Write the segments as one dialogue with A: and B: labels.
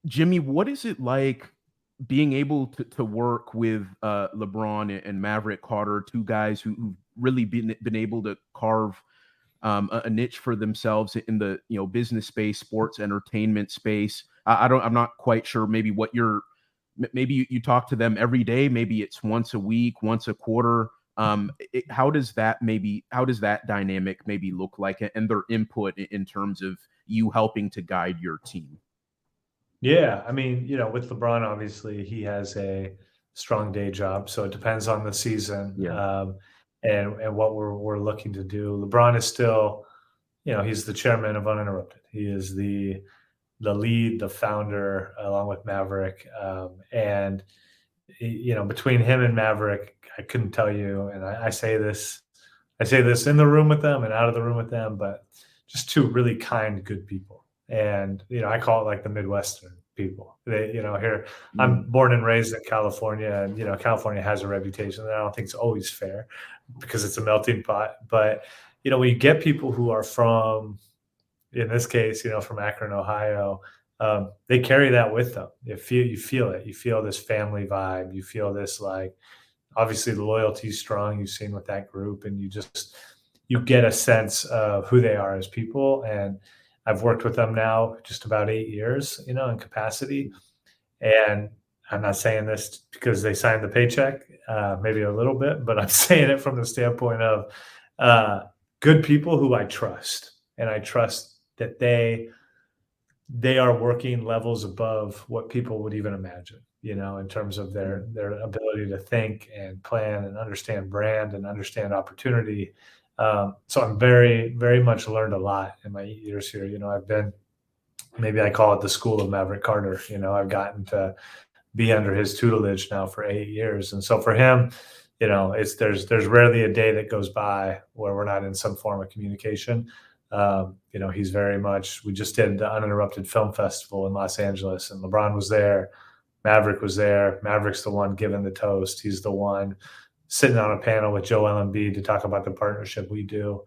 A: Jimmy, what is it like being able to work with LeBron and Maverick Carter, two guys who've really been able to carve a niche for themselves in the business space, sports entertainment space. I'm not quite sure. Maybe maybe you talk to them every day. Maybe it's once a week, once a quarter. How does that dynamic maybe look like, and their input in terms of you helping to guide your team?
B: Yeah, I mean, with LeBron, obviously he has a strong day job, so it depends on the season,
A: Yeah.
B: and what we're looking to do. LeBron is still, he's the chairman of Uninterrupted. He is the lead, the founder, along with Maverick, and between him and Maverick, I couldn't tell you, and I say this in the room with them and out of the room with them, but just two really kind, good people. And I call it like the Midwestern people. Here I'm
A: Mm.
B: born and raised in California, and California has a reputation that I don't think is always fair because it's a melting pot. But when you get people who are from, in this case, from Akron, Ohio, they carry that with them. You feel it. You feel this family vibe. You feel this, like, obviously the loyalty is strong. You've seen with that group, and you get a sense of who they are as people. And I've worked with them now just about 8 years, in capacity. And I'm not saying this because they signed the paycheck, maybe a little bit, but I'm saying it from the standpoint of uh, good people who I trust, and I trust that they are working levels above what people would even imagine, in terms of their ability to think and plan and understand brand and understand opportunity. So I'm very, very much learned a lot in my years here. I've been, maybe I call it the school of Maverick Carter. I've gotten to be under his tutelage now for 8 years. And so for him, there's rarely a day that goes by where we're not in some form of communication. He's very much. We just did the Uninterrupted Film Festival in Los Angeles, and LeBron was there, Maverick was there. Maverick's the one giving the toast. He's the one sitting on a panel with Joel Embiid to talk about the partnership we do.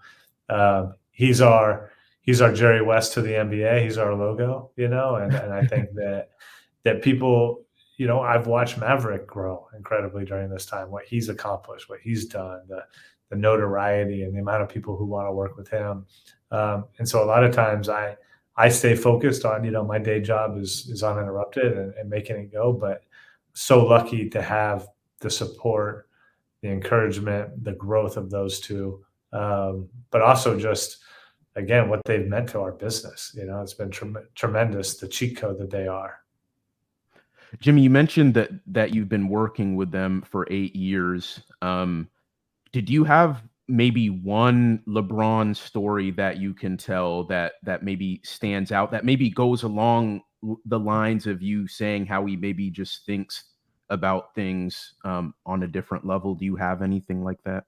B: He's our Jerry West to the NBA. He's our logo, and I think that people, I've watched Maverick grow incredibly during this time, what he's accomplished, what he's done, the notoriety and the amount of people who want to work with him. And so a lot of times I stay focused on, my day job is uninterrupted and making it go, but so lucky to have the support, the encouragement, the growth of those two. But also just, again, what they've meant to our business. It's been tremendous, the cheat code that they are.
A: Jimmy, you mentioned that you've been working with them for 8 years. Did you have maybe one LeBron story that you can tell that maybe stands out, that maybe goes along the lines of you saying how he maybe just thinks about things on a different level? Do you have anything like that?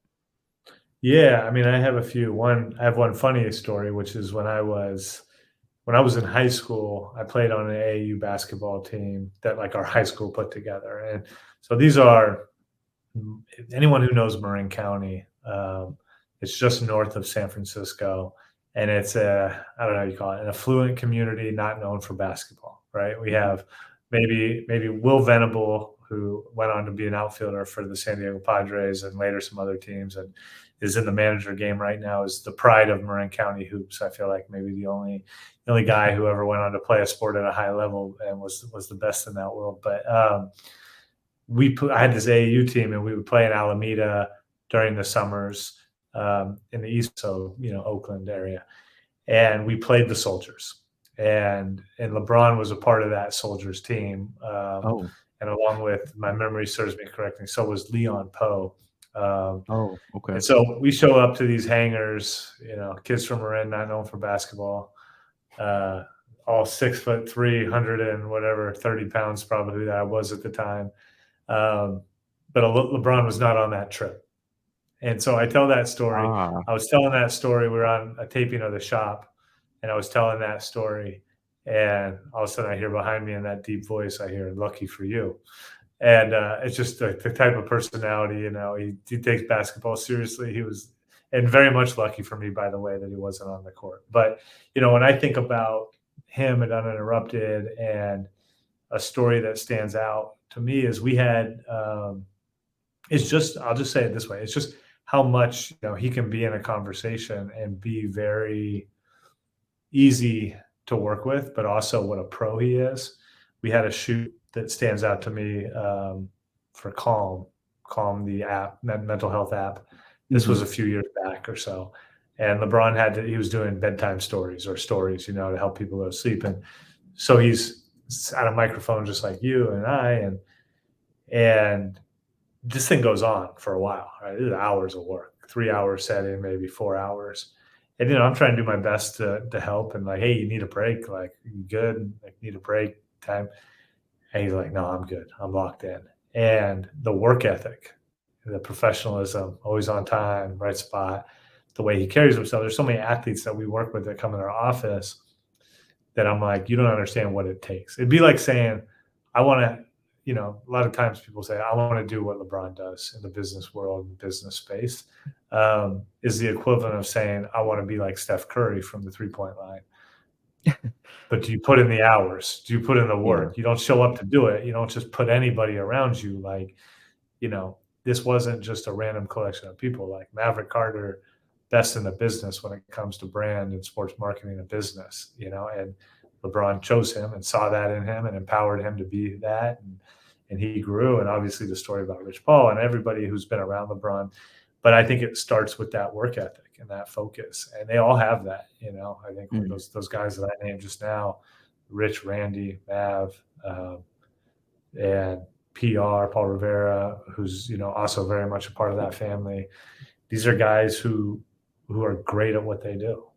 B: Yeah, I mean, I have a few. I have one funny story, which is when I was in high school, I played on an AAU basketball team that, like, our high school put together. And so these are, anyone who knows Marin County, it's just north of San Francisco, and it's I don't know how you call it, an affluent community not known for basketball, right? We
A: Mhm.
B: have maybe Will Venable, who went on to be an outfielder for the San Diego Padres and later some other teams, and is in the manager game right now, is the pride of Marin County hoops. I feel like maybe the only guy who ever went on to play a sport at a high level and was the best in that world. But I had this AAU team, and we would play in Alameda during the summers, in the east, so Oakland area, and we played the Soldiers, and LeBron was a part of that Soldiers team,
A: Oh,
B: and along with, my memory serves me correctly, so was Leon Poe. Um,
A: oh, okay.
B: and so we show up to these hangars, kids from Marin, not known for basketball, uh, all 6'3", 100 and whatever, 30 pounds probably that I was at the time. Um, but LeBron was not on that trip. And so I tell that story.
A: Ah,
B: I was telling that story. We were on a taping of The Shop, and I was telling that story. And all of a sudden, I hear behind me in that deep voice, I hear, "Lucky for you." And it's just the type of personality, he takes basketball seriously. He was, and very much lucky for me, by the way, that he wasn't on the court. But, when I think about him at Uninterrupted, and a story that stands out to me is we had it's just I'll just say it this way. It's just how much he can be in a conversation and be very easy to work with, but also what a pro he is. We had a shoot that stands out to me for Calm, the app, mental health app. This was
A: Mhm.
B: a few years back or so, and LeBron he was doing bedtime stories or stories, to help people go to sleep, and so he's at a microphone just like you and I, and this thing goes on for a while, right? This is hours of work, 3 hours set in, maybe 4 hours. And I'm trying to do my best to help and like, hey, you need a break, like you good, like need a break time. And he's like, no, I'm good. I'm locked in. And the work ethic, the professionalism, always on time, right spot, the way he carries himself. There's so many athletes that we work with that come in our office that I'm like, you don't understand what it takes. It'd be like saying, I want to, a lot of times people say, I want to do what LeBron does in the business world, and business space, is the equivalent of saying, I want to be like Steph Curry from the 3-point line. But do you put in the hours? Do you put in the
A: Yeah.
B: work? You don't show up to do it. You don't just put anybody around you. Like, you know, this wasn't just a random collection of people. Like Maverick Carter, best in the business when it comes to brand and sports marketing and business, and LeBron chose him and saw that in him and empowered him to be that. And he grew. And obviously the story about Rich Paul and everybody who's been around LeBron. But I think it starts with that work ethic and that focus. And they all have that, I think
A: Mm.
B: those guys that I named just now, Rich, Randy, Mav, and PR, Paul Rivera, who's also very much a part of that family. These are guys who are great at what they do.